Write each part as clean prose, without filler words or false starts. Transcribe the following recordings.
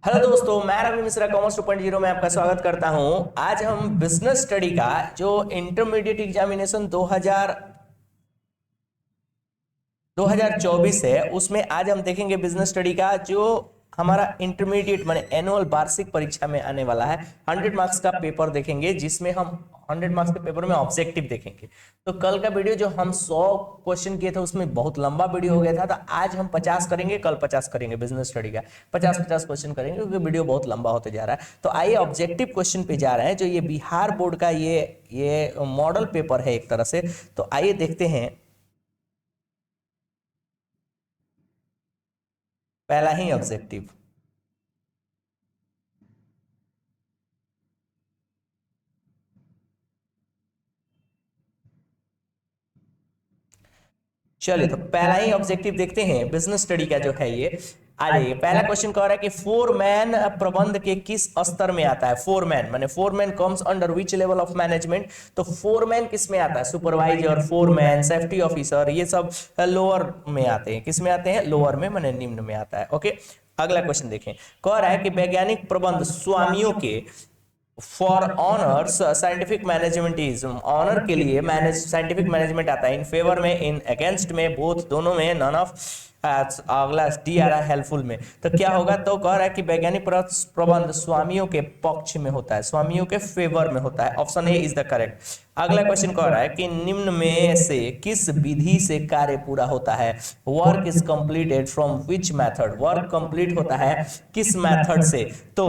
Hello दोस्तों, मैं Ravi Mishra commerce 2.0 में आपका स्वागत करता हूं। आज हम बिजनेस स्टडी का जो इंटरमीडिएट एग्जामिनेशन 2024 है उसमें आज हम देखेंगे बिजनेस स्टडी का जो हमारा इंटरमीडिएट माने एनुअल वार्षिक परीक्षा में आने वाला है। 100 मार्क्स का पेपर देखेंगे जिसमें हम 100 मार्क्स के पेपर में ऑब्जेक्टिव देखेंगे। तो कल का वीडियो जो हम 100 क्वेश्चन किए थे उसमें बहुत लंबा वीडियो हो गया था, तो आज हम 50 करेंगे, कल 50 करेंगे। बिजनेस स्टडी का 50-50 क्वेश्चन करेंगे क्योंकि वीडियो बहुत लंबा होते जा रहा है। तो आइए ऑब्जेक्टिव क्वेश्चन पे जा रहे हैं। जो ये बिहार बोर्ड का ये मॉडल पेपर है एक तरह से। तो आइए देखते हैं पहला ही ऑब्जेक्टिव। चलिए तो पहला ही ऑब्जेक्टिव देखते हैं बिजनेस स्टडी का जो है ये। आ जाइए, पहला क्वेश्चन कह रहा है कि फोरमैन प्रबंध के किस स्तर में आता है। फोरमैन माने foreman comes under which level of management. तो फोरमैन किस में आता है? सुपरवाइजर, फोरमैन, सेफ्टी ऑफिसर, ये सब लोअर में आते हैं। किस में आते हैं? लोअर में माने निम्न में आता है। ओके, अगला क्वेश्चन देखें। कह रहा है कि वैज्ञानिक प्रबंध स्वामियों के for owners scientific management is, owner के लिए साइंटिफिक मैनेजमेंट आता है। इन फेवर में, इन अगेंस्ट में, बोथ दोनों में, नन ऑफ, अगला डी आ रहा है हेल्पफुल में। तो क्या होगा? तो कह रहा है कि वैज्ञानिक प्रबंध स्वामियों के पक्ष में होता है, स्वामियों के फेवर में होता है। Option A is the correct. अगला क्वेश्चन कह रहा है कि निम्न में से किस विधि से कार्य पूरा होता है। Work is completed from which method, work complete होता है किस मेथड से। तो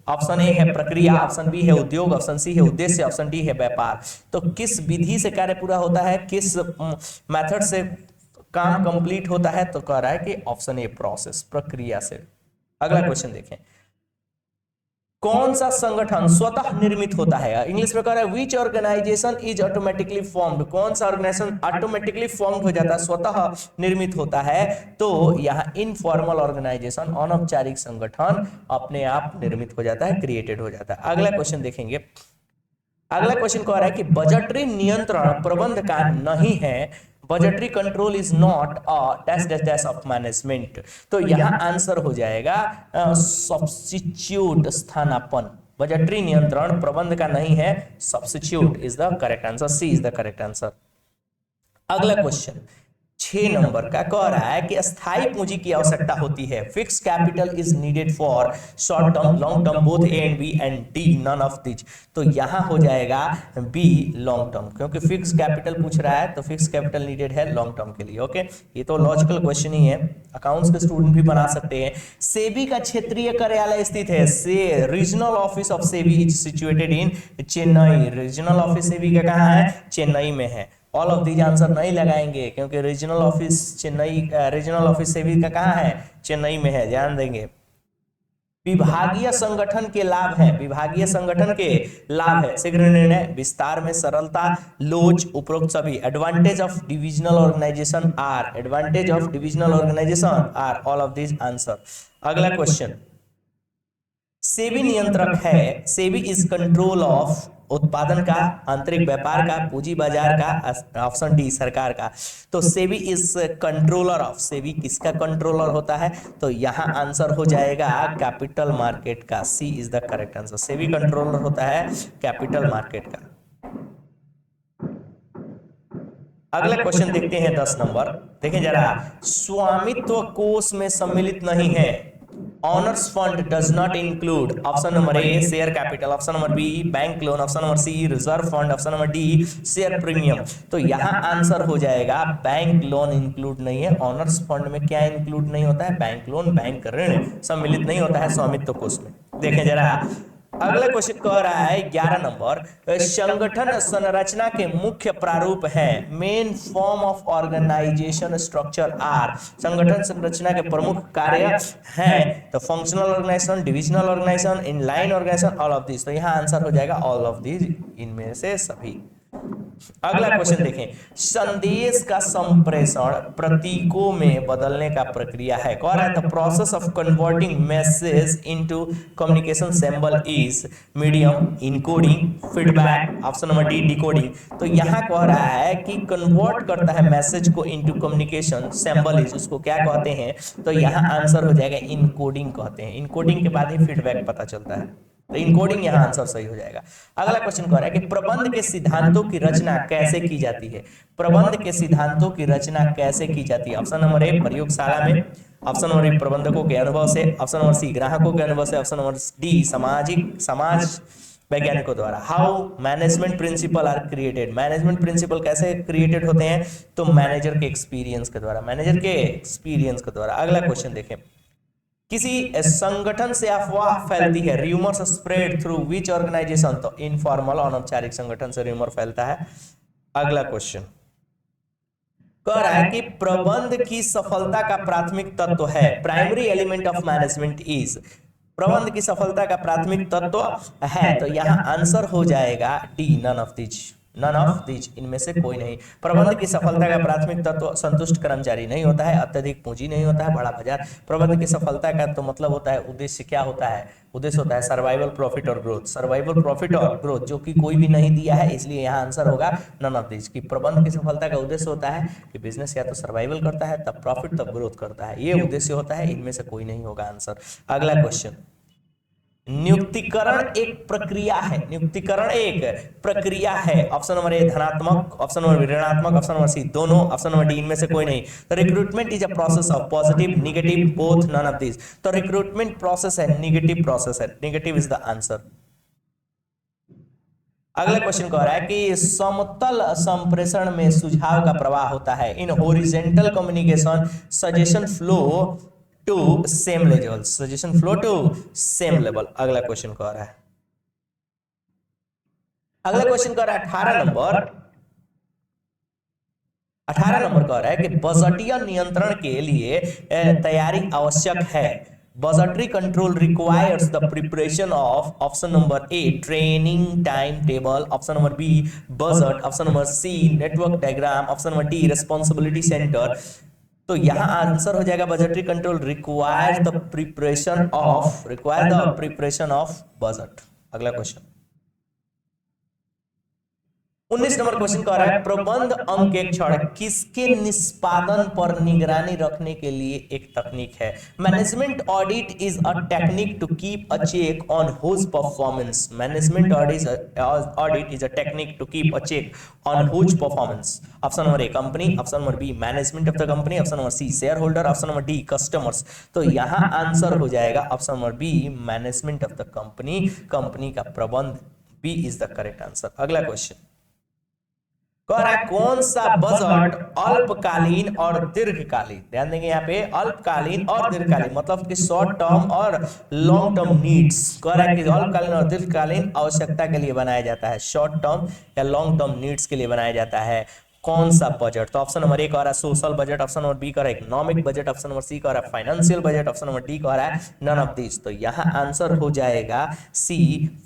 ऑप्शन ए है प्रक्रिया, ऑप्शन बी है उद्योग, ऑप्शन सी है उद्देश्य, ऑप्शन डी है व्यापार। तो किस विधि से कार्य पूरा होता है, किस मेथड से काम कंप्लीट होता है? तो कह रहा है कि ऑप्शन ए प्रोसेस, प्रक्रिया से। अगला क्वेश्चन देखें। कौन सा संगठन स्वतः निर्मित होता है? इंग्लिश में कह रहा है विच ऑर्गेनाइजेशन इज ऑटोमेटिकली फॉर्म्ड। कौन सा ऑर्गेनाइजेशन ऑटोमेटिकली फॉर्म्ड हो जाता है, स्वतः निर्मित होता है? तो यहाँ इनफॉर्मल ऑर्गेनाइजेशन, अनौपचारिक संगठन अपने आप निर्मित हो जाता है, क्रिएटेड हो जाता है। अगला क्वेश्चन देखेंगे। अगला क्वेश्चन कह रहा है कि बजटरी नियंत्रण प्रबंध का नहीं है। Budgetary control is not a dash dash dash of management. तो यहां आंसर हो जाएगा सब्स्टिट्यूट, स्थानापन्न। बजटरी नियंत्रण प्रबंध का नहीं है, substitute is the correct answer, C is the correct answer. अगला क्वेश्चन 6 नंबर का कह रहा है कि स्थायी पूंजी की आवश्यकता होती है। Fix capital is needed for short term, long term, both A and B and D none of this. तो यहां हो जाएगा बी, लॉन्ग टर्म, क्योंकि फिक्स कैपिटल पूछ रहा है तो फिक्स कैपिटल नीडेड है लॉन्ग टर्म के लिए। ओके, ये तो लॉजिकल क्वेश्चन ही है, अकाउंट्स के स्टूडेंट भी बना सकते हैं। सेबी का क्षेत्रीय कार्यालय स्थित है, से regional office of SEBI is situated in Chennai. Regional office SEBI का कहां है? चेन्नई में है। ऑल ऑफ दीज आंसर नहीं लगाएंगे क्योंकि regional office Chennai, regional office SEBI का कहां है? चेन्नई में है, ध्यान देंगे। विभागीय संगठन के लाभ हैं, विभागीय संगठन के लाभ है शीघ्र निर्णय, विस्तार में सरलता, लोच, उपरोक्त सभी। Advantage of divisional organisation are, advantage of divisional organisation are all of these answer. अगला क्वेश्चन, सेबी नियंत्रक है, सेबी इज कंट्रोल ऑफ उत्पादन का, आंतरिक व्यापार का, पूंजी बाजार का, ऑप्शन डी सरकार का। तो SEBI is controller of, SEBI किसका कंट्रोलर होता है? तो यहां आंसर हो जाएगा कैपिटल मार्केट का, C is the correct answer. SEBI controller होता है कैपिटल मार्केट का। अगला क्वेश्चन देखते हैं 10 नंबर। देखें जरा, स्वामित्व कोष में सम्मिलित नहीं है। Owners fund does not include, option number A share capital, option number B bank loan, option number C reserve fund, option number D share premium. तो यहां आंसर हो जाएगा बैंक लोन इंक्लूड नहीं है। ऑनर्स फंड में क्या include नहीं होता है? बैंक लोन, बैंक ऋण सम्मिलित नहीं होता है स्वामित्व कोष में। देखें जरा, अगला क्वेश्चन कह रहा है 11 नंबर, संगठन संरचना के मुख्य प्रारूप है। Main form of organisation structure are, संगठन संरचना के प्रमुख कार्य हैं। तो functional organisation, divisional organisation, inline organisation, all of this. तो यहाँ आंसर हो जाएगा ऑल ऑफ दिस, इनमें से सभी। अगला क्वेश्चन देखें, संदेश का संप्रेषण प्रतीकों में बदलने का प्रक्रिया है। कह रहा है the process of converting message into communication symbol is medium, encoding, feedback, option number D decoding. तो यहाँ कह रहा है कि कन्वर्ट करता है मैसेज को इनटू कम्युनिकेशन सिंबल इज, उसको क्या कहते हैं? तो यहाँ आंसर हो जाएगा इनकोडिंग कहते हैं। इनकोडिंग के बाद ही फीडबैक पता चलता है, तो इनकोडिंग यहाँ आंसर सही हो जाएगा। अगला क्वेश्चन कह रहा है कि प्रबंध के सिद्धांतों की रचना कैसे की जाती है? प्रबंध के सिद्धांतों की रचना कैसे की जाती है? ऑप्शन नंबर ए प्रयोगशाला में, ऑप्शन नंबर बी प्रबंधकों के अनुभव से, ऑप्शन नंबर सी ग्राहकों के अनुभव से, ऑप्शन नंबर डी समाज वैज्ञानिकों द्वारा। How management principle are created, management principle कैसे क्रिएटेड होते हैं? तो मैनेजर के एक्सपीरियंस के द्वारा, मैनेजर के एक्सपीरियंस के द्वारा। अगला क्वेश्चन देखें, किसी संगठन से अफवाह फैलती है, rumours spread through which organisation? तो इनफॉर्मल अनौपचारिक संगठन से रूमर फैलता है। अगला क्वेश्चन कह रहा है कि प्रबंध की सफलता का प्राथमिक तत्व है, primary element of management is, प्रबंध की सफलता का प्राथमिक तत्व है, तो यहां आंसर हो जाएगा D none of this, none of this, इनमें से कोई नहीं। प्रबंध की सफलता का प्राथमिक तत्व संतुष्ट कर्मचारी नहीं होता है, अत्यधिक पूंजी नहीं होता है, बड़ा बाजार। प्रबंध की सफलता का तो मतलब होता है उद्देश्य क्या होता है? उद्देश्य होता है सर्वाइवल, प्रॉफिट और ग्रोथ, सर्वाइवल, प्रॉफिट और ग्रोथ, जो कि कोई भी नहीं दिया है, इसलिए यहाँ आंसर होगा नन ऑफ दिस। कि प्रबंध की सफलता का उद्देश्य होता है कि बिजनेस या तो सर्वाइवल करता है, तब प्रॉफिट, तब ग्रोथ करता है, ये उद्देश्य होता है, इनमें से कोई नहीं होगा आंसर। अगला क्वेश्चन, नियुक्तिकरण एक प्रक्रिया है, नियुक्तिकरण एक प्रक्रिया है। ऑप्शन नंबर ए धनात्मक, ऑप्शन नंबर बी ऋणात्मक, ऑप्शन नंबर सी दोनों, ऑप्शन नंबर डी इनमें से कोई नहीं। तो recruitment is a process of positive, negative, both, none of this. तो रिक्रूटमेंट प्रोसेस है, नेगेटिव प्रोसेस है, नेगेटिव इज द आंसर। अगला क्वेश्चन कह रहा है कि समतल संप्रेषण में सुझाव का प्रवाह होता है। In horizontal communication suggestion flow to same level, suggestion flow to same level. अगला क्वेश्चन कह रहा है, अगला क्वेश्चन कह रहा है 18 नंबर, 18 नंबर कह रहा है कि बजटीय नियंत्रण के लिए तैयारी आवश्यक है। Budgetary control requires the preparation of, option number A training timetable, option number B budget, option number C network diagram, option number D responsibility center। तो यहाँ आंसर हो जाएगा budgetary control require the preparation of budget. अगला question 19 number question कह रहा है प्रबंध अंकेक्षण किसके निष्पादन पर निगरानी रखने के लिए एक तकनीक है? Management audit is a technique to keep a check on whose performance, management audit is a technique to keep a check on whose performance. Option number A company, option number B management of the company, option number C share holder, option number D customers. तो यहाँ answer हो जाएगा option number B management of the company, company का प्रबंध, B is the correct answer. अगला question कह रहा है कौन सा बजट अल्पकालीन और दीर्घकालीन, ध्यान देंगे यहाँ पे अल्पकालीन और दीर्घकालीन, मतलब कि शॉर्ट टर्म और लॉन्ग टर्म नीड्स। कह रहा है कि अल्पकालीन और दीर्घकालीन आवश्यकता के लिए बनाया जाता है, शॉर्ट टर्म या लॉन्ग टर्म नीड्स के लिए बनाया जाता है। कौन सा बजट? तो ऑप्शन नंबर ए कह रहा है social budget, option number B कह रहा है economic budget, option number C कह रहा है financial budget, option number D कह रहा है नन ऑफ दिस। तो यहाँ आंसर हो जाएगा सी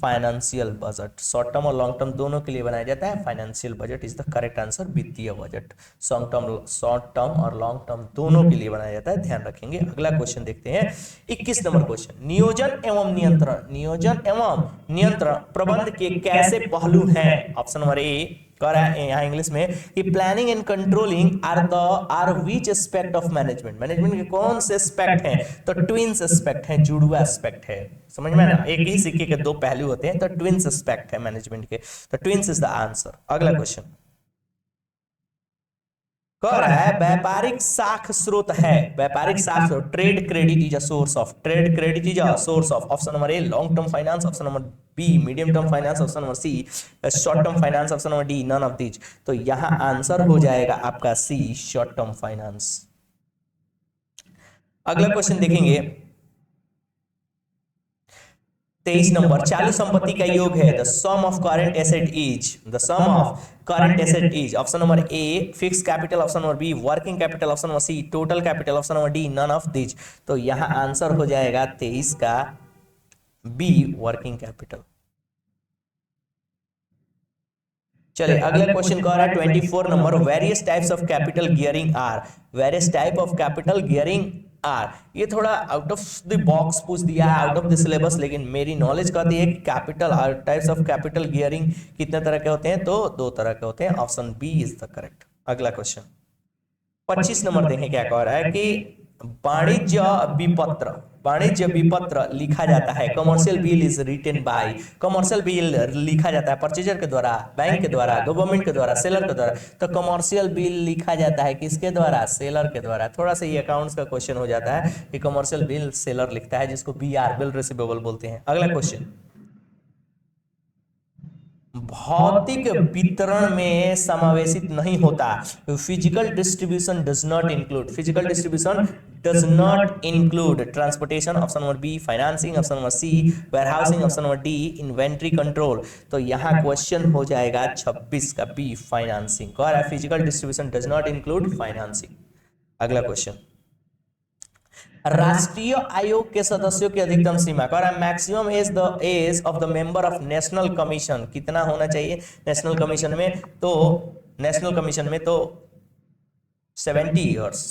फाइनेंशियल बजट। शॉर्ट टर्म और लॉन्ग टर्म दोनों के लिए बनाया जाता है, financial budget is the correct answer. वित्तीय बजट शॉर्ट टर्म और लॉन्ग टर्म दोनों के लिए बनाया जाता है, ध्यान रखेंगे। अगला क्वेश्चन देखते हैं 21 नंबर क्वेश्चन, नियोजन एवं नियंत्रण, नियोजन एवं नियंत्रण प्रबंध के कैसे पहलू हैं? ऑप्शन नंबर ए कह रहा है यहाँ इंग्लिश में कि planning and controlling are which aspect of management, management के कौन से एस्पेक्ट हैं? तो ट्विन्स एस्पेक्ट हैं, जुड़वा एस्पेक्ट है, समझ में ना, एक ही सिक्के के दो पहलू होते हैं, तो ट्विन्स एस्पेक्ट है मैनेजमेंट के, तो ट्विन्स इज द आंसर। अगला क्वेश्चन कह रहा है व्यापारिक साख स्रोत है, व्यापारिक साख स्रोत, trade credit is a source of, trade credit is a source of. Option number A long term finance, option number B medium term finance, option number C short term finance, option number D none of this. तो यहाँ answer हो जाएगा आपका C short term finance. अगला question देखेंगे 23 number, चालू संपत्ति का योग है, the sum of current asset is, the sum of current asset is. Option number A fix capital, option number B working capital, option number C total capital, option number D none of this. तो यहाँ answer हो जाएगा 23 का B working capital. चलिए अगला question कह रहा है 24 number, various types of capital gearing are, various type of capital gearing are. ये थोड़ा आउट ऑफ द बॉक्स पूछ दिया है, आउट ऑफ द सिलेबस, लेकिन मेरी नॉलेज कहती है कि capital types of capital gearing कितने तरह के होते हैं, तो 2 तरह के होते हैं, option B is the correct. अगला क्वेश्चन 25 नंबर देखें क्या कह रहा है कि वाणिज्य विपत्र, वाणिज्य विपत्र लिखा जाता है, commercial bill is written by, commercial bill लिखा जाता है परचेजर के द्वारा, बैंक के द्वारा, गवर्नमेंट के द्वारा, सेलर के द्वारा। तो कमर्शियल बिल लिखा जाता है किसके द्वारा, सेलर के द्वारा। थोड़ा सा ये अकाउंट्स का क्वेश्चन हो जाता है कि कमर्शियल बिल सेलर लिखता है, जिसको बीआर, बिल रिसीवेबल बोलते हैं। अगला क्वेश्चन, भौतिक वितरण में समावेशित नहीं होता, physical distribution does not include, physical distribution does not include transportation, option number B financing, option number C warehousing, option number D inventory control. तो यहाँ क्वेश्चन हो जाएगा 26 का बी फाइनेंसिंग। कह रहा है physical distribution does not include financing. अगला question, राष्ट्रीय आयोग के सदस्यों की अधिकतम सीमा, कह रहा है maximum age of the member of national commission कितना होना चाहिए नेशनल कमीशन में, तो नेशनल कमीशन में तो 70 इयर्स,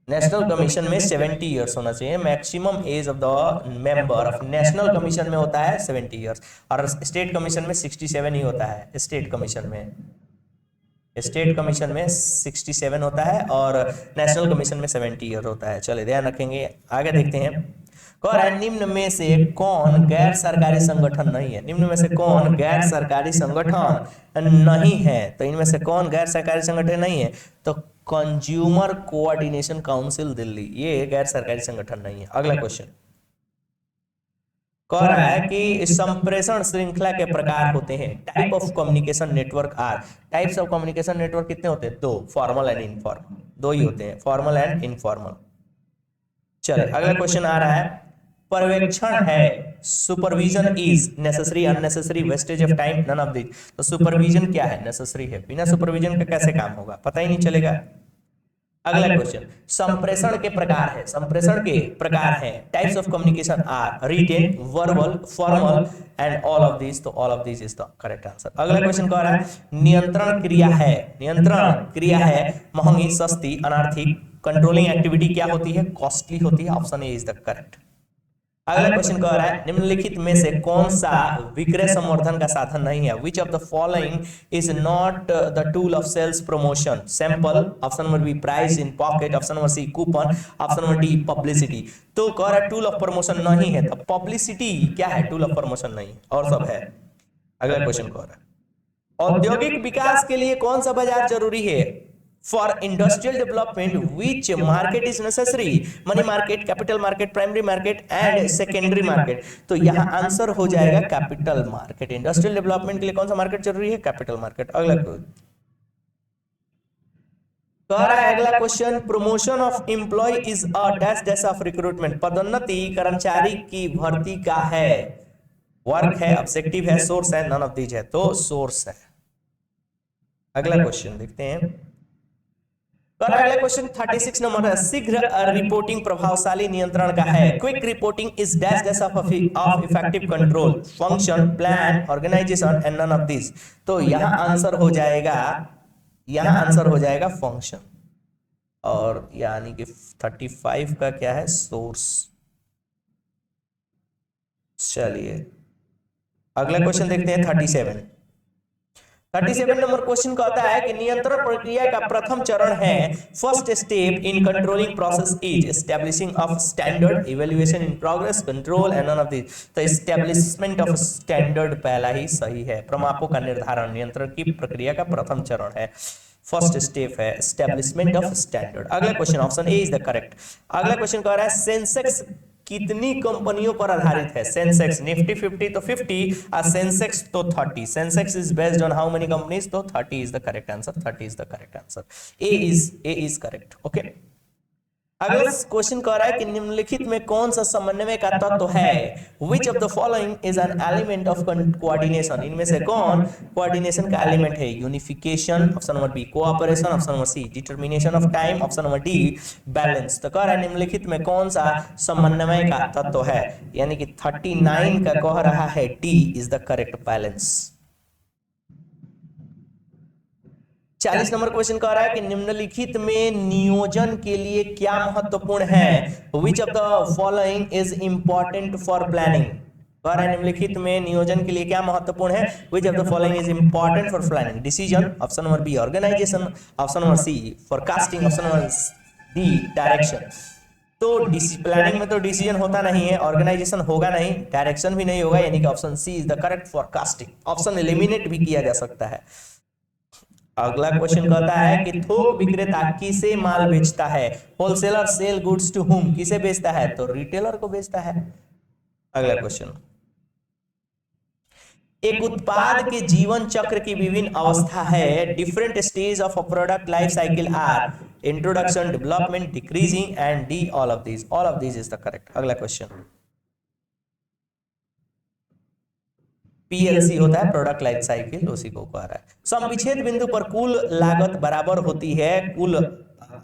नेशनल कमीशन में 70 इयर्स होना चाहिए। Maximum age of the member of national commission में होता है 70 इयर्स, और स्टेट कमीशन में 67 ही होता है। स्टेट कमीशन में, स्टेट कमीशन में 67 होता है और नेशनल कमीशन में 70 ईयर होता है। चलिए ध्यान रखेंगे, आगे देखते हैं। कह रहा है निम्न में से कौन गैर सरकारी संगठन नहीं है, निम्न में से कौन गैर सरकारी संगठन नहीं है, तो इनमें से कौन गैर सरकारी संगठन नहीं है, तो कंज्यूमर कोऑर्डिनेशन काउंसिल दिल्ली, ये गैर सरकारी संगठन नहीं है। अगला क्वेश्चन कह रहा है कि संप्रेषण श्रृंखला के प्रकार होते हैं, type of communication network are, types of communication network कितने होते हैं, 2, फॉर्मल एंड इनफॉर्मल, 2 ही होते हैं, फॉर्मल एंड इनफॉर्मल। चलिए अगला क्वेश्चन आ रहा है, पर्यवेक्षण है, supervision is necessary unnecessary wastage of time none of this. तो सुपरविजन क्या है, नेसेसरी है, बिना सुपरविजन का कैसे काम होगा, पता ही नहीं चलेगा। अगला क्वेश्चन, संप्रेषण के प्रकार है, संप्रेषण के प्रकार हैं, types of communication are written, verbal, formal and all of this, तो all of this is the correct answer. अगला क्वेश्चन कह रहा है नियंत्रण क्रिया है, नियंत्रण क्रिया है महंगी, सस्ती, अनार्थिक, कंट्रोलिंग एक्टिविटी क्या होती है, कॉस्टली होती है, option A is the correct. अगला क्वेश्चन कह रहा है निम्नलिखित में से कौन सा विक्रय संवर्धन का साधन नहीं है, which of the following is not the tool of sales promotion, sample, option number B price in pocket, option number C coupon, option number D publicity. तो कह रहा है टूल ऑफ प्रमोशन नहीं है, तो पब्लिसिटी क्या है, टूल ऑफ प्रमोशन नहीं, और सब है। अगला क्वेश्चन कह रहा है औद्योगिक विकास के लिए कौन सा बाजार जरूरी है, for industrial development which market is necessary, money market, capital market, primary market and secondary market. तो यहाँ आंसर हो जाएगा कैपिटल मार्केट। इंडस्ट्रियल डेवलपमेंट के लिए कौन सा मार्केट जरूरी है, कैपिटल मार्केट। अगला कह रहा है अगला question, promotion of employ is a dash dash of recruitment, पदोन्नति कर्मचारी की भर्ती का है, वर्क है, ऑब्जेक्टिव है, सोर्स है, नन ऑफ दीज है, तो सोर्स है। अगला क्वेश्चन देखते हैं, अगला क्वेश्चन 36 नंबर है, शीघ्र रिपोर्टिंग प्रभावशाली नियंत्रण का है, quick reporting is dash dash of effective control, function, plan, organisation and none of this. तो यहाँ आंसर हो जाएगा, यहाँ आंसर हो जाएगा फंक्शन, और यानी कि 35 का क्या है, सोर्स। चलिए अगला क्वेश्चन देखते हैं 37 नंबर क्वेश्चन कहता है कि नियंत्रण प्रक्रिया का प्रथम चरण है, first step in controlling process is establishing of standard, evaluation in progress, control and none of this. तो एस्टैब्लिशमेंट ऑफ स्टैंडर्ड पहला ही सही है, प्रमापों का निर्धारण नियंत्रण की प्रक्रिया का प्रथम चरण है, फर्स्ट स्टेप है एस्टैब्लिशमेंट ऑफ स्टैंडर्ड। अगला question option A is the correct. अगला क्वेश्चन कह रहा है सेंसेक्स कितनी कंपनियों पर आधारित है, सेंसेक्स, निफ्टी 50 तो 50 और सेंसेक्स तो 30, Sensex is based on how many companies, तो 30 is the correct answer, 30 is the correct answer, A is correct. Okay, अगला क्वेश्चन कह रहा है कि निम्नलिखित में कौन सा समन्वय का तत्व है, which of the following is an element of coordination, इनमें से कौन कोऑर्डिनेशन का एलिमेंट है, unification, option number B cooperation, option number C determination of time, option number D balance. तो कह रहा है निम्नलिखित में कौन सा समन्वय का तत्व है, यानी कि 39 का कह रहा है D is the correct, balance. 40 number question कह रहा है कि निम्नलिखित में नियोजन के लिए क्या महत्वपूर्ण है, which of the following is important for planning. कह रहा है निम्नलिखित में नियोजन के लिए क्या महत्वपूर्ण है, which of the following is important for planning. Decision, option number B organisation, option number C forecasting, option number D direction. तो प्लानिंग में तो डिसीजन होता नहीं है, ऑर्गेनाइजेशन होगा नहीं, डायरेक्शन भी नहीं होगा, यानी कि option C is the correct forecasting. Option eliminate भी किया जा सकता है। अगला क्वेश्चन कहता है कि थोक विक्रेता किसे माल बेचता है, wholesaler sell goods to whom, किसे बेचता है, तो रिटेलर को बेचता है। अगला क्वेश्चन, एक उत्पाद के जीवन चक्र की विभिन्न अवस्था है, different stage of a product life cycle are introduction, development, decreasing and D all of this is the correct. अगला क्वेश्चन, पीएलसी होता है प्रोडक्ट लाइफ साइकिल, उसी को कह रहा है। सम विच्छेद बिंदु पर कुल लागत बराबर होती है कुल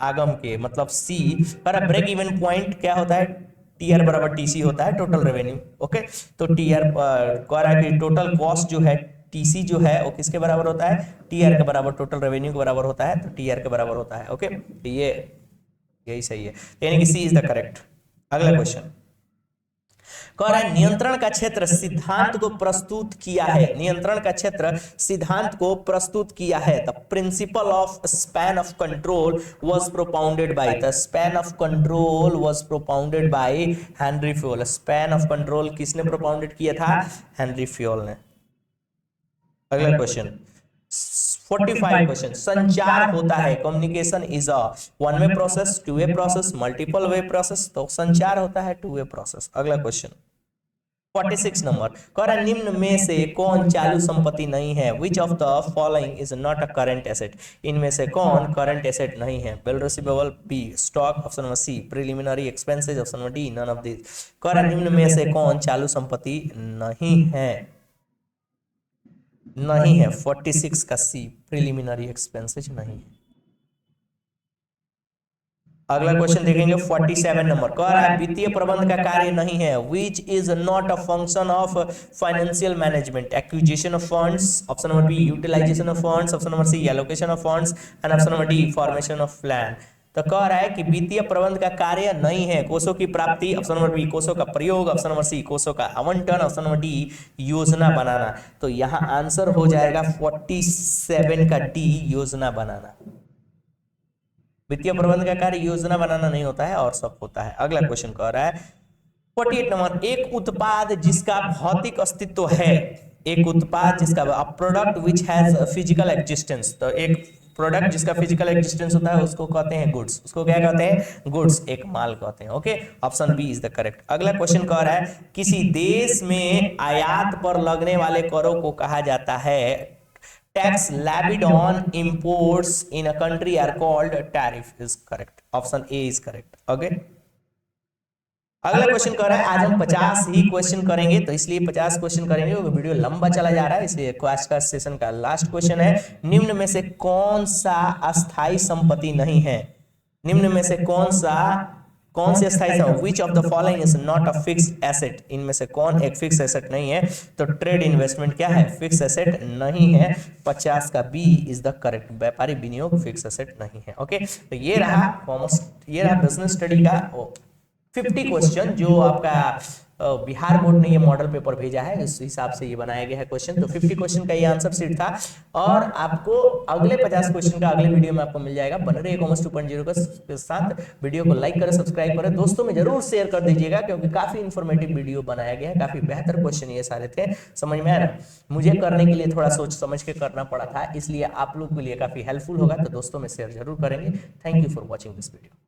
आगम के, मतलब सी पर ब्रेक इवन पॉइंट क्या होता है, टीआर बराबर टीसी होता है टोटल रेवेन्यू। ओके, तो टीआर कह रहा है कि टोटल कॉस्ट जो है टीसी जो है वो किसके बराबर होता है, टीआर के बराबर, टोटल रेवेन्यू के बराबर होता है, तो टीआर के बराबर होता है। ओके, ये यही सही है, यानी कि सी इज द करेक्ट। अगला क्वेश्चन कह रहा है नियंत्रण का क्षेत्र सिद्धांत को प्रस्तुत किया है, नियंत्रण का क्षेत्र सिद्धांत को प्रस्तुत किया है। The principle of span of control was propounded bye, the span of control was propounded by Henry Fayol. Span of control किसने प्रोपाउंडेड किया था, हेनरी फ्योल ने। अगला क्वेश्चन 45 क्वेश्चन, संचार होता है, communication is a one way process, two way process, multiple way process, तो संचार होता है टू वे प्रोसेस। अगला क्वेश्चन 46 नंबर कह रहा है निम्न में से कौन चालू संपत्ति नहीं है, which of the following is not a current asset, इनमें से कौन करंट एसेट नहीं है। Bill receivable, B stock, option number C preliminary expenses, option number D none of this. कह रहा है निम्न में से कौन चालू संपत्ति नहीं है, नहीं है 46 का सी प्रिलिमिनरी एक्सपेंसेस नहीं है। अगला क्वेश्चन देखेंगे 47 नंबर कह रहा है वित्तीय प्रबंध का कार्य नहीं है, which is not a function of financial management. Acquisition of funds, option number B utilisation of funds, option number C allocation of funds and option number D formation of plan. तो कह रहा है कि वित्तीय प्रबंध का कार्य नहीं है कोषों की प्राप्ति, ऑप्शन नंबर बी कोषों का प्रयोग, ऑप्शन नंबर सी कोषों का आवंटन, ऑप्शन नंबर डी योजना बनाना। तो यहाँ आंसर हो जाएगा 47 का डी योजना बनाना। वित्तीय प्रबंध का कार्य योजना बनाना नहीं होता है और सब होता है। अगला क्वेश्चन कह रहा है 48 नंबर एक उत्पाद जिसका भौतिक अस्तित्व है, एक उत्पाद जिसका product which has physical existence, तो एक प्रोडक्ट जिसका फिजिकल एग्जिस्टेंस होता है उसको कहते हैं गुड्स, उसको क्या कहते हैं, गुड्स, एक माल कहते हैं। Okay, option B is the correct. अगला क्वेश्चन कह रहा है किसी देश में आयात पर लगने वाले करों को कहा जाता है, tax levied on imports in a country are called tariff is correct, option A is correct। okay, अगला क्वेश्चन कर रहा है आज हम 50 ही क्वेश्चन करेंगे, तो इसलिए 50 क्वेश्चन करेंगे, वो वीडियो लंबा चला जा रहा है, इसलिए क्लास का सेशन का लास्ट क्वेश्चन है निम्न में से कौन सा अस्थाई संपत्ति नहीं है, निम्न में से कौन से अस्थाई संपत्ति, विच of the following is not a fixed asset, इनमें से कौन एक फिक्स एसेट नहीं है, तो ट्रेड इन्वेस्टमेंट क्या है, फिक्स एसेट नहीं है। 50 का बी इज द करेक्ट, व्यापारिक विनियोग फिक्स एसेट नहीं है। ओके, तो ये रहा बिजनेस स्टडी का 50 क्वेश्चन जो आपका बिहार बोर्ड ने ये मॉडल पेपर भेजा है, इस हिसाब से ये बनाया गया है क्वेश्चन। तो 50 क्वेश्चन का ये आंसर शीट था, और आपको अगले 50 क्वेश्चन का अगले वीडियो में आपको मिल जाएगा। बने रहिए कॉमर्स 2.0 के साथ, वीडियो को लाइक करें, सब्सक्राइब करें, दोस्तों में जरूर शेयर कर दीजिएगा, क्योंकि काफी इंफॉर्मेटिव वीडियो बनाया गया है, काफी बेहतर क्वेश्चन ये सारे थे। समझ में आया ना, मुझे करने के लिए थोड़ा सोच समझ के करना पड़ा था, इसलिए आप लोग के लिए काफी हेल्पफुल होगा, तो दोस्तों में शेयर जरूर करेंगे। Thank you for watching this video.